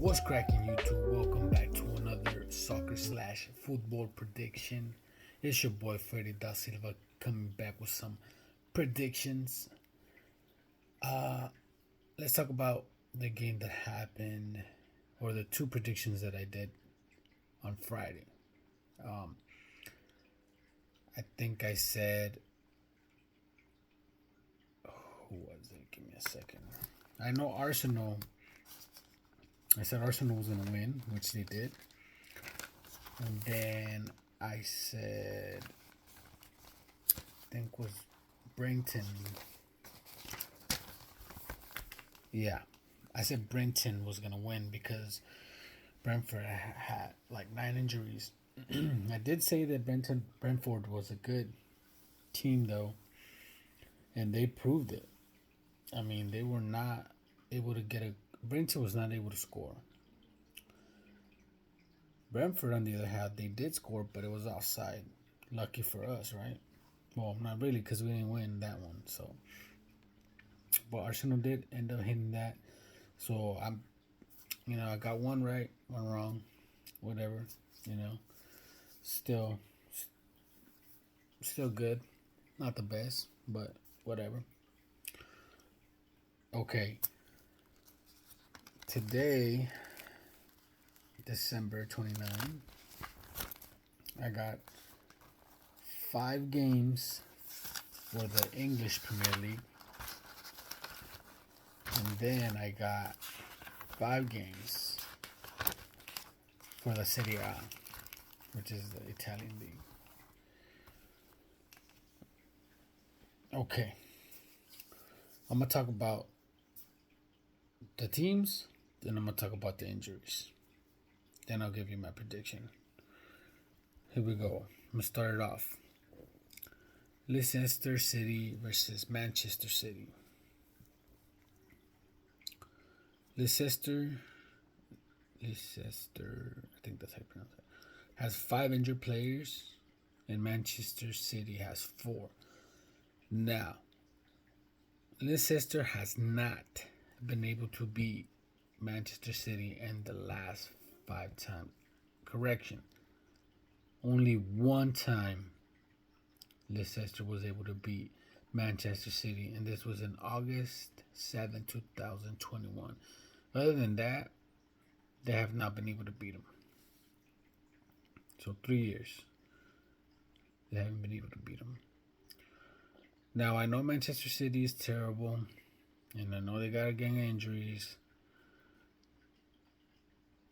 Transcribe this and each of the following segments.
What's cracking, YouTube? Welcome back to another soccer slash football prediction. It's your boy Freddy Da Silva coming back with some predictions. Uh, let's talk about the game that happened, or the two predictions that I did on Friday. Um, I think I said, who was it? Give me a second. I know Arsenal. I said Arsenal was gonna win, which they did. And then I said, I think was Brenton. Yeah, I said Brenton was gonna win because Brentford had like 9 injuries. I did say that Brentford was a good team though, and they proved it. I mean, they were not able to get a. Brenton was not able to score. Brentford, on the other hand, they did score, but it was offside. Lucky for us, right? Well, not really, because we didn't win that one. So, but Arsenal did end up hitting that. So I got one right, one wrong, whatever. You know, still, still good. Not the best, but whatever. Okay. Today, December 29th, I got 5 games for the English Premier League. And then I got 5 games for the Serie A, which is the Italian league. Okay. I'm going to talk about the teams, then I'm going to talk about the injuries. Then I'll give you my prediction. Here we go. I'm going to start it off. Leicester City versus Manchester City. Leicester, I think that's how you pronounce it, has 5 injured players, and Manchester City has 4. Now, Leicester has not been able to beat Manchester City in the last 5 times. Correction. Only one time Leicester was able to beat Manchester City, and this was in August 7, 2021. Other than that, they have not been able to beat them. So 3 years, they haven't been able to beat them. Now, I know Manchester City is terrible, and I know they got a gang of injuries,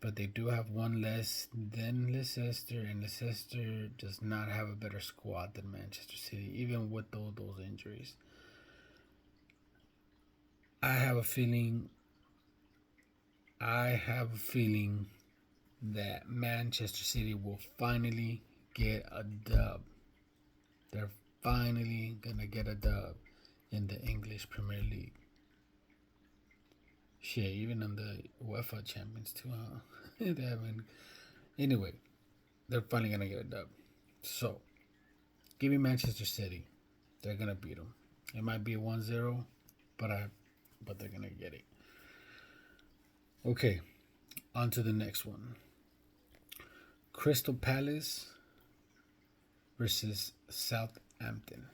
but they do have one less than Leicester, and Leicester does not have a better squad than Manchester City, even with all those injuries. I have a feeling that Manchester City will finally get a dub. They're finally gonna get a dub in the English Premier League. Shit, even in the UEFA Champions too, huh? They haven't. Anyway, they're finally gonna get a dub. So, give me Manchester City. They're gonna beat them. It might be a 1-0, but they're gonna get it. Okay, on to the next one. Crystal Palace versus Southampton.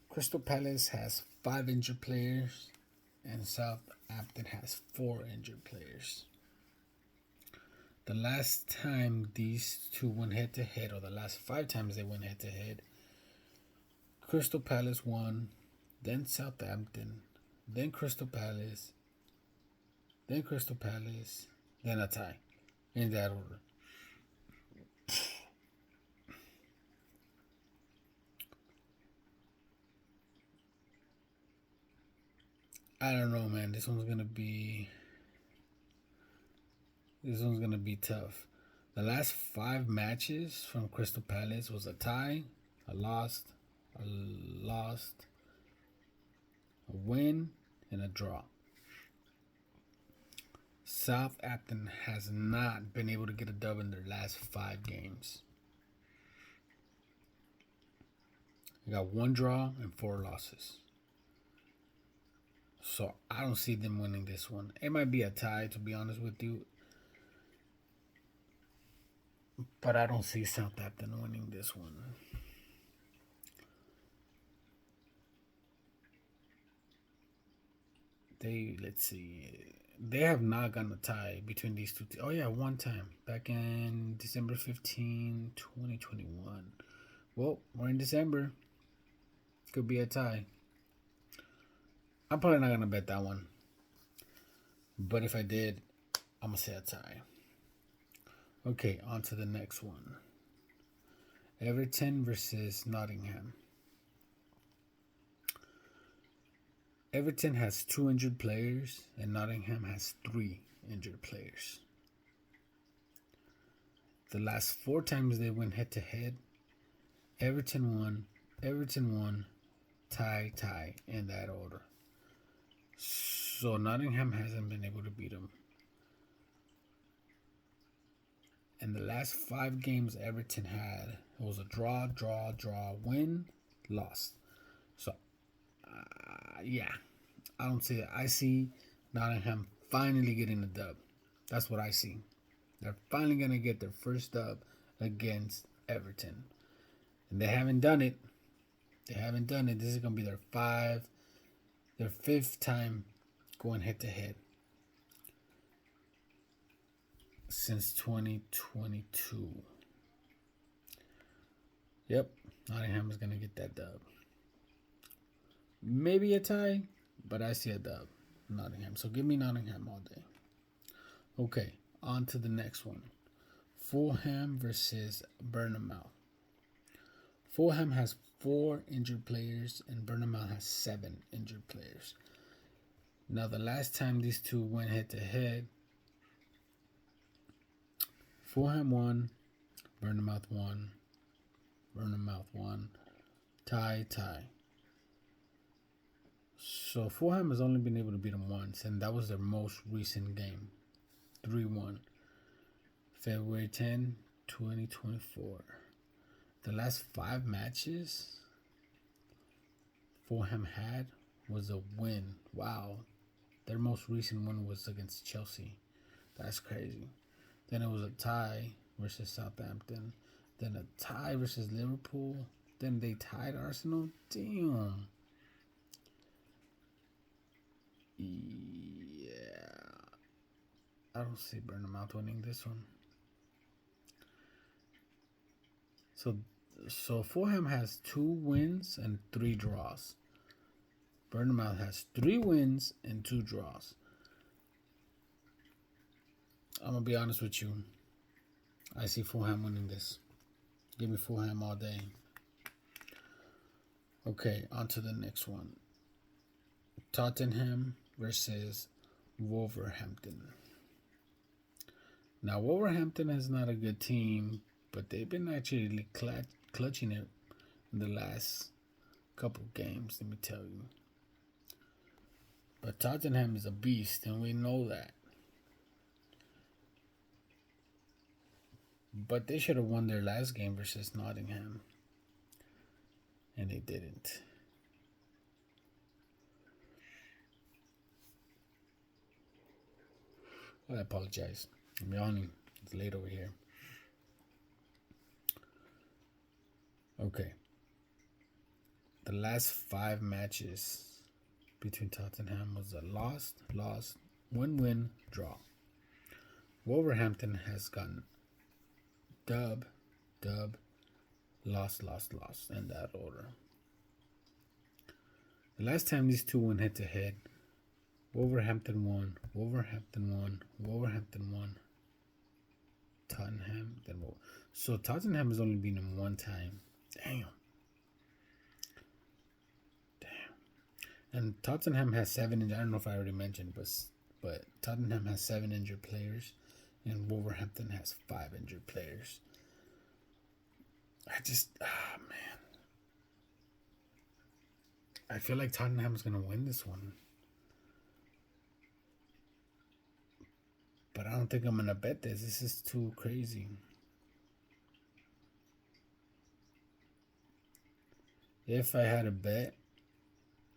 Crystal Palace has 5 injured players, and Southampton has 4 injured players. The last time these two went head to head, or the last 5 times they went head to head, Crystal Palace won, then Southampton, then Crystal Palace, then a tie, in that order. I don't know, man. This one's gonna be tough. The last 5 matches from Crystal Palace was a tie, a loss, a win, and a draw. Southampton has not been able to get a dub in their last 5 games. They got 1 draw and 4 losses. So I don't see them winning this one. It might be a tie, to be honest with you, but I don't see Southampton winning this one. Let's see. They have not gotten a tie between these two. Oh, yeah, one time. Back in December 15, 2021. Well, we're in December. Could be a tie. I'm probably not going to bet that one. But if I did, I'm going to say a tie. Okay, on to the next one. Everton versus Nottingham. Everton has 2 injured players and Nottingham has 3 injured players. The last 4 times they went head to head, Everton won, tie, in that order. So Nottingham hasn't been able to beat them. In the last 5 games Everton had, it was a draw, win, loss. So, yeah, I don't see it. I see Nottingham finally getting the dub. That's what I see. They're finally going to get their first dub against Everton. And they haven't done it. This is going to be their 5th time going head to head since 2022. Yep, Nottingham is going to get that dub. Maybe a tie, but I see a dub. Nottingham. So give me Nottingham all day. Okay, on to the next one. Fulham versus Bournemouth. Fulham has 4 injured players and Bournemouth has 7 injured players. Now, the last time these two went head to head, Fulham won, Bournemouth won, tie. So Fulham has only been able to beat them once, and that was their most recent game, 3-1, February 10, 2024. The last 5 matches Fulham had was a win. Wow. Their most recent win was against Chelsea. That's crazy. Then it was a tie versus Southampton. Then a tie versus Liverpool. Then they tied Arsenal. Damn. Yeah. I don't see Bournemouth winning this one. So Fulham has 2 wins and 3 draws. Bournemouth has 3 wins and 2 draws. I'm going to be honest with you. I see Fulham winning this. Give me Fulham all day. Okay, on to the next one. Tottenham versus Wolverhampton. Now, Wolverhampton is not a good team, but they've been actually clutching it in the last couple games, let me tell you. But Tottenham is a beast, and we know that. But they should have won their last game versus Nottingham. And they didn't. I apologize. I'm yawning. It's late over here. Okay. The last 5 matches between Tottenham was a loss, win, draw. Wolverhampton has gotten dub, loss, in that order. The last time these two went head to head, Wolverhampton won. Tottenham, then so Tottenham has only been in 1 time. Damn. And Tottenham has 7 injured. I don't know if I already mentioned, but Tottenham has 7 injured players, and Wolverhampton has 5 injured players. Man. I feel like Tottenham is gonna win this one, but I don't think I'm gonna bet this. This is too crazy. If I had a bet,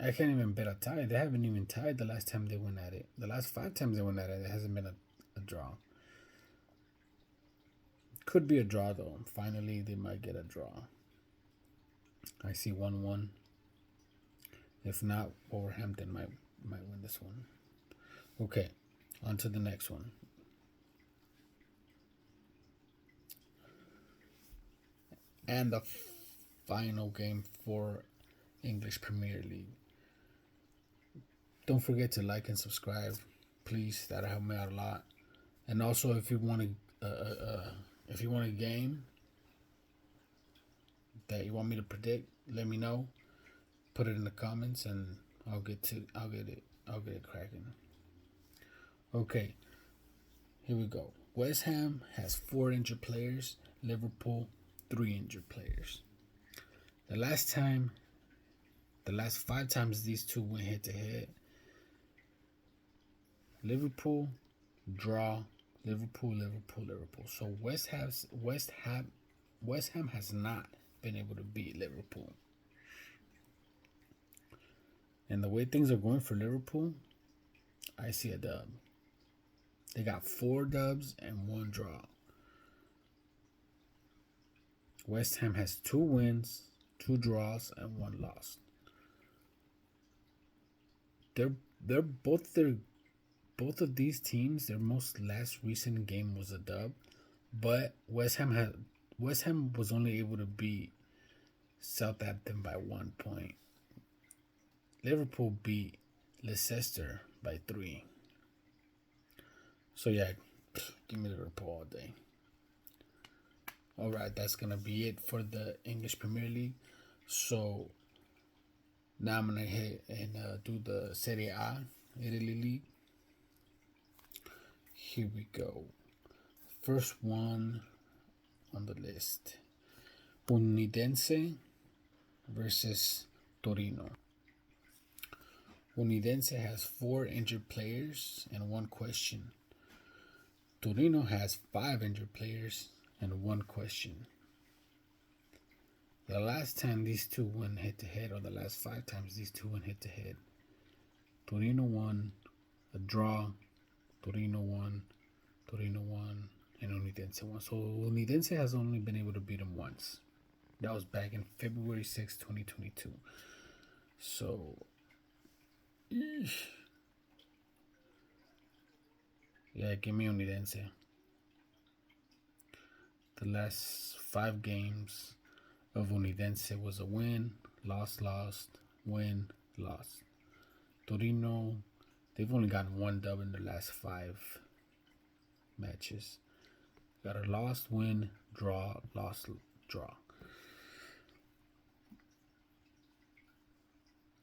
I can't even bet a tie. They haven't even tied the last time they went at it. The last 5 times they went at it, it hasn't been a draw. Could be a draw though. Finally, they might get a draw. I see 1-1. If not, Wolverhampton might win this one. Okay, on to the next one. And the final game for English Premier League. Don't forget to like and subscribe, please. That'll help me out a lot. And also, if you want a game that you want me to predict, let me know. Put it in the comments, and I'll get it cracking. Okay, here we go. West Ham has 4 injured players. Liverpool 3 injured players. The last 5 times these two went head to head, Liverpool draw. Liverpool. So West Ham has not been able to beat Liverpool. And the way things are going for Liverpool, I see a dub. They got 4 dubs and 1 draw. West Ham has 2 wins, 2 draws, and 1 loss. Both of these teams, their most last recent game was a dub, but West Ham was only able to beat Southampton by 1 point. Liverpool beat Leicester by 3. So yeah, give me Liverpool all day. Alright, that's gonna be it for the English Premier League. So now I'm gonna hit and do the Serie A, Italy League. Here we go. First one on the list. Unidense versus Torino. Unidense has 4 injured players and 1 question. Torino has 5 injured players and 1 question. The last time these two went head to head, or the last 5 times these two went head to head, Torino won, a draw, Torino won, and Unidense won. So Unidense has only been able to beat them once. That was back in February 6, 2022. So, yeah, give me Unidense. The last 5 games of Unidense was a win, lost, win, lost. Torino, they've only gotten 1 dub in the last 5 matches. Got a lost, win, draw, lost, draw.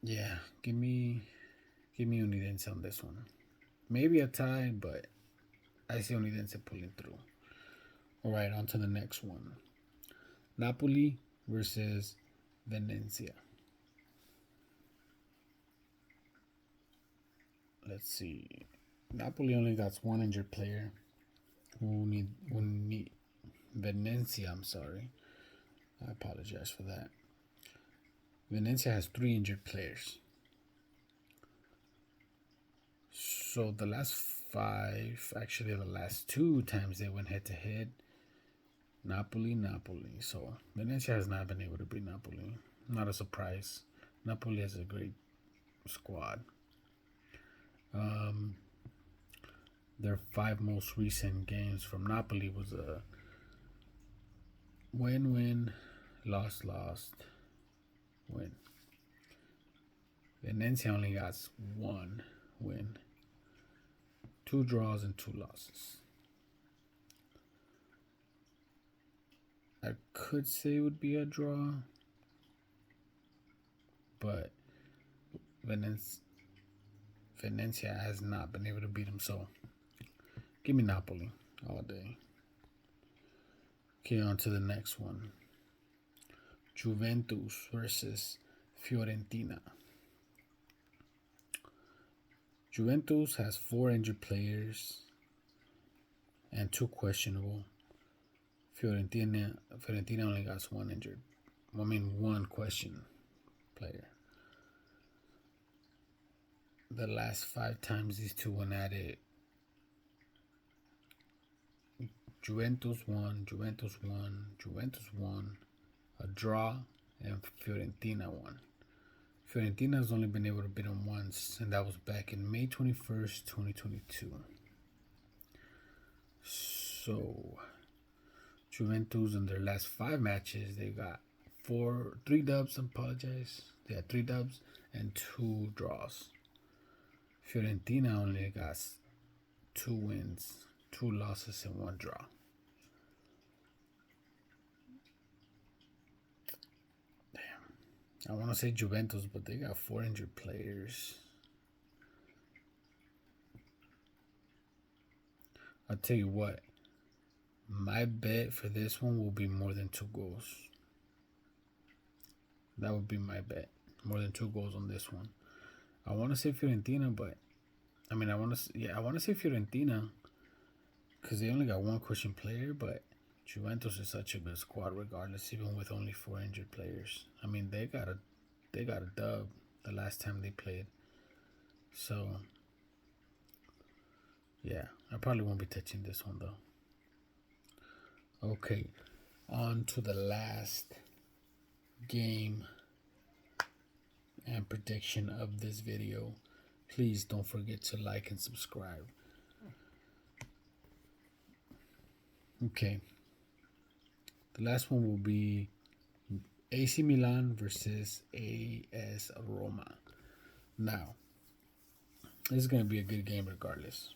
Yeah, give me Unidense on this one. Maybe a tie, but I see Unidense pulling through. Alright, on to the next one. Napoli versus Venezia. Let's see. Napoli only got 1 injured player. Venezia, I'm sorry. I apologize for that. Venezia has 3 injured players. So the last 2 times they went head to head, Napoli. So Venezia has not been able to beat Napoli. Not a surprise. Napoli has a great squad. Their 5 most recent games from Napoli was a win, lost, win. Venezia only got 1 win, 2 draws, and 2 losses. I could say it would be a draw, but Venezia has not been able to beat them, so give me Napoli all day. Okay, on to the next one. Juventus versus Fiorentina. Juventus has 4 injured players and 2 questionable. Fiorentina only got 1 injured. 1 question player. the last 5 times these two went at it, Juventus won, Juventus won, Juventus won, a draw, and Fiorentina won. Fiorentina has only been able to beat them once, and that was back in May 21st, 2022. So, Juventus in their last 5 matches, they got 3 dubs, They had 3 dubs and 2 draws. Fiorentina only got 2 wins, 2 losses, and 1 draw. I want to say Juventus, but they got 4 injured players. I'll tell you what, my bet for this one will be more than 2 goals. That would be my bet. More than 2 goals on this one. I want to say Fiorentina, but I want to say Fiorentina because they only got 1 Christian player, but Juventus is such a good squad regardless, even with only 4 injured players. I mean, they got a dub the last time they played. So, yeah, I probably won't be touching this one, though. Okay, on to the last game and prediction of this video. Please don't forget to like and subscribe. Okay. The last one will be AC Milan versus AS Roma. Now, this is going to be a good game regardless.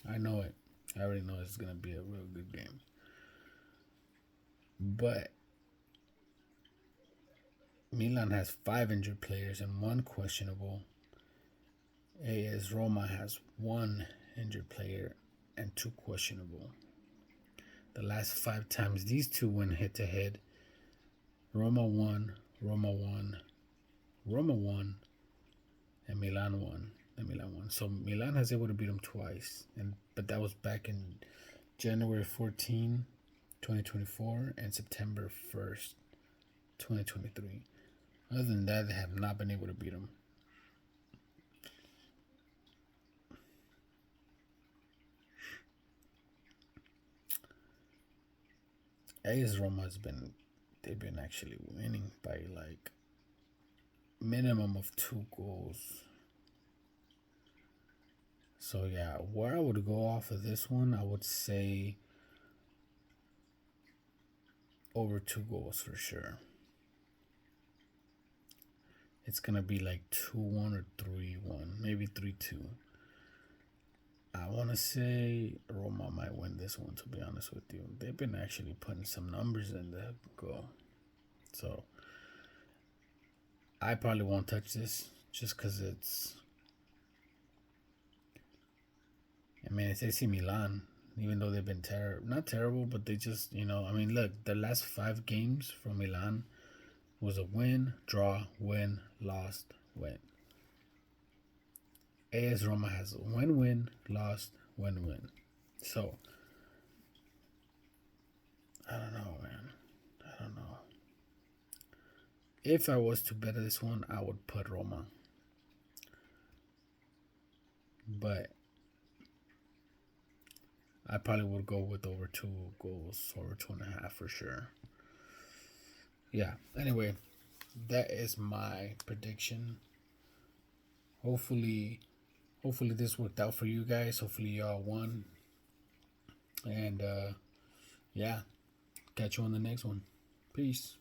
I know it. I already know it's going to be a real good game. But Milan has 5 injured players and 1 questionable. AS Roma has 1 injured player and 2 questionable. The last 5 times these two went head to head, Roma won, Roma won, Roma won, and Milan won. So Milan has able to beat them twice, but that was back in January 14, 2024, and September 1st, 2023. Other than that, they have not been able to beat them. AS Roma they've been actually winning by like minimum of 2 goals. So yeah, where I would go off of this one, I would say over 2 goals for sure. It's gonna be like 2-1 or 3-1, maybe 3-2. I want to say Roma might win this one, to be honest with you. They've been actually putting some numbers in the goal. So, I probably won't touch this just because it's AC Milan, even though they've been not terrible, but they just, look, the last 5 games from Milan was a win, draw, win, lost, win. AS Roma has a win, lost, win. So, I don't know, man. I don't know. If I was to bet this one, I would put Roma. But I probably would go with over 2 goals, over 2.5 for sure. Yeah, anyway, that is my prediction. Hopefully this worked out for you guys. Hopefully y'all won. And yeah, catch you on the next one. Peace.